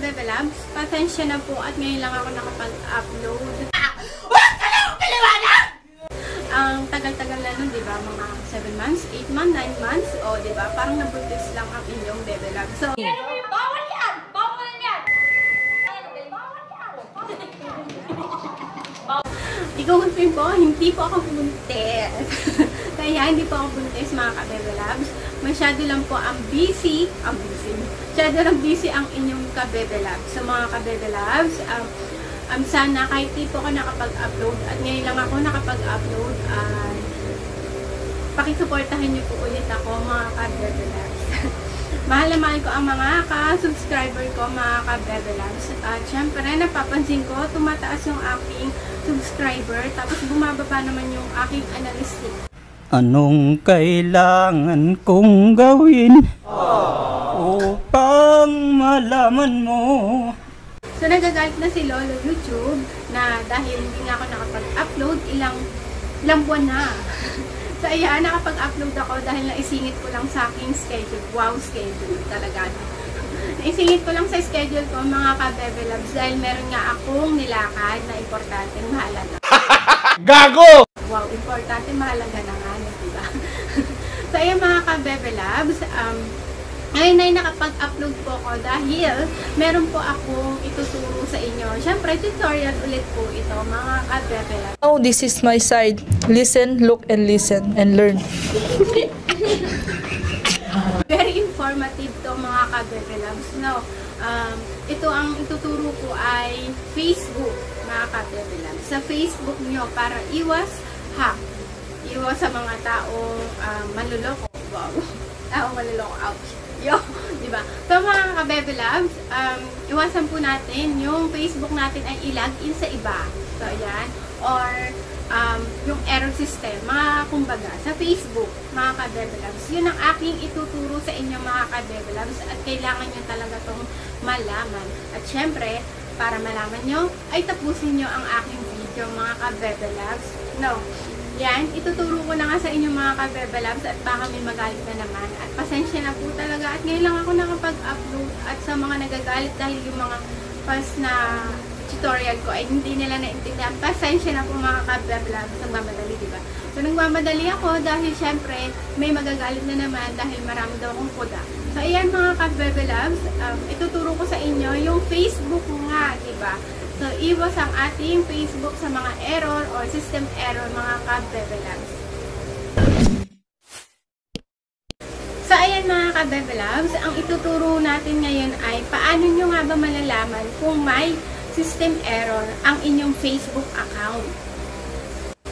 ka-Bebe Labs, pasensya na po at ngayon lang ako nakapag-upload. Ang tagal-tagal na nun, di ba? Mga 7 months, 8 months, 9 months, o di ba? Parang nabuntis lang ang inyong Bebe Labs. So, bawal yan! Bawal yan! Bawal yan! i-confirm po, hindi po ako buntis. Kaya hindi po ako buntis, mga ka-Bebe Labs. Masyado lang po ang busy. Masyado lang busy ang inyong ka-Bebe Labs. So, mga ka-Bebe Labs, sana kahit di po ako nakapag-upload at ngayon lang ako nakapag-upload, pakisuportahan niyo po ulit ako, mga ka-Bebe Labs. Mahal na mahal ko ang mga ka-subscriber ko, mga ka-Bebe Labs. At syempre, napapansin ko, tumataas yung aking subscriber, tapos bumababa naman yung aking analytics. Anong kailangan kong gawin upang malaman mo? So, nagagalit na si Lolo YouTube na dahil hindi nga ako nakapag-upload, ilang buwan na. So, ayan, nakapag-upload ako dahil naisingit ko lang sa aking schedule. Wow, schedule talaga. Naisingit ko lang sa schedule ko, mga ka-Bebe Labs, dahil meron nga akong nilakad na importanteng mahalaga. Gago! Wow, importante, mahalaga na nga, diba? So, ayan, mga ka-Bebe Labs, ngayon ay nakapag-upload po ako dahil meron po akong ituturo sa inyo. Siyempre, tutorial ulit po ito, mga ka-Bebe Labs. Oh, this is my side. Listen, look, and listen, and learn. Very informative to, mga ka-Bebe Labs. No, ito ang ituturo ko ay Facebook, mga ka-Bebe Labs. Sa Facebook nyo, para iwas hack. Iwas sa mga taong manluloko. Wow. Taong manluloko. Ouch. Yo, diba? So, mga ka-Bebe Labs, iwasan po natin yung Facebook natin ay i-login sa iba. So, ayan. Or, yung error system, mga kumbaga, sa Facebook, mga ka-Bebe Labs. Yun ang aking ituturo sa inyo, mga ka-Bebe Labs. At kailangan nyo talaga itong malaman. At syempre, para malaman nyo, ay tapusin nyo ang aking video, mga ka-Bebe Labs. No. Yan, ituturo ko na nga sa inyo, mga ka-Bebe Labs, at baka may magalit na naman. At pasensya na po talaga. At ngayon lang ako nakapag-upload. At sa mga nagagalit dahil yung mga past na tutorial ko ay hindi nila naintindihan. Pasensya na po, mga ka-Bebe Labs. Nagmamadali, diba? So, nagmamadali ako dahil syempre may magagalit na naman dahil marami daw akong kuda. So, ayan, mga ka-Bebe Labs, ituturo ko sa inyo yung Facebook nga, diba? So, iwas ang ating Facebook sa mga error or system error, mga ka-Bebe Labs. So, ayan, mga ka-Bebe Labs, ang ituturo natin ngayon ay paano nyo nga ba malalaman kung may system error ang inyong Facebook account.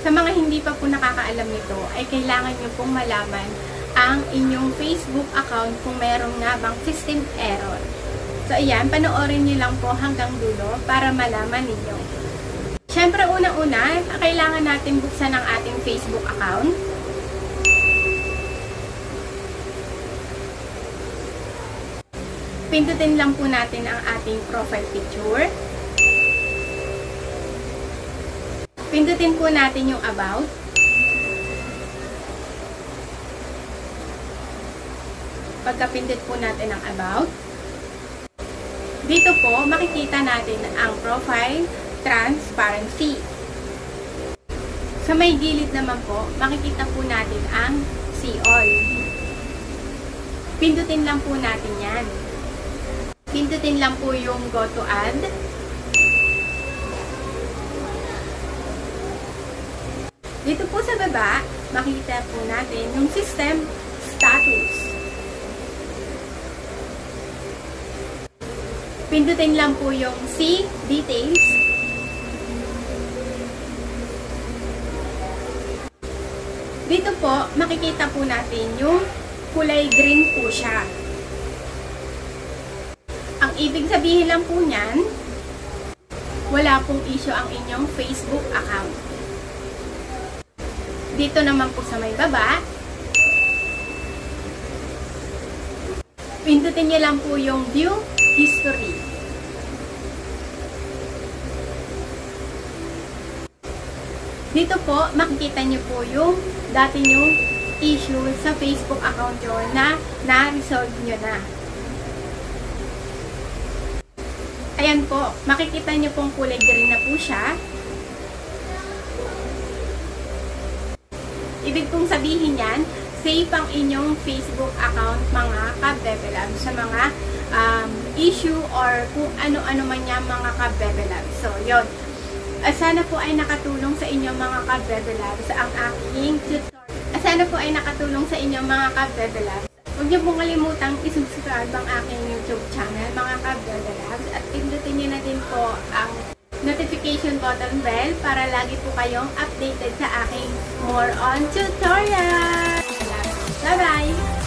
Sa mga hindi pa po nakakaalam nito, ay kailangan nyo pong malaman ang inyong Facebook account kung meron nga bang system error. So, ayan, panoorin nyo lang po hanggang dulo para malaman ninyo. Siyempre, una-una, kailangan natin buksan ang ating Facebook account. Pindutin lang po natin ang ating profile picture. Pindutin po natin yung about. Pagka-pindot po natin ang about, dito po, makikita natin ang profile transparency. Sa may gilid naman po, makikita po natin ang see all. Pindutin lang po natin yan. Pindutin lang po yung go to add. Dito po sa baba, makikita po natin yung system status. Pindutin lang po yung see details. Dito po, makikita po natin yung kulay green po siya. Ang ibig sabihin lang po niyan, wala pong issue ang inyong Facebook account. Dito naman po sa may baba, pindutin niyo lang po yung view history. Dito po, makikita nyo po yung dati nyong issue sa Facebook account nyo na na-resolve nyo na. Ayan po, makikita nyo pong kulay green na po siya. Ibig pong sabihin yan, safe ang inyong Facebook account mga ka-Bebe Loves sa mga issue or kung ano-ano man yan mga ka-Bebe Loves. So, yun. Sana po ay nakatulong sa inyo mga ka-Bebe Loves ang aking tutorial. Sana po ay nakatulong sa inyo mga ka-Bebe Loves. Huwag niyo pong kalimutang isubscribe ang aking YouTube channel mga ka-Bebe Loves at pindutin niyo na din po ang notification button bell para lagi po kayong updated sa aking more on tutorial. Bye-bye!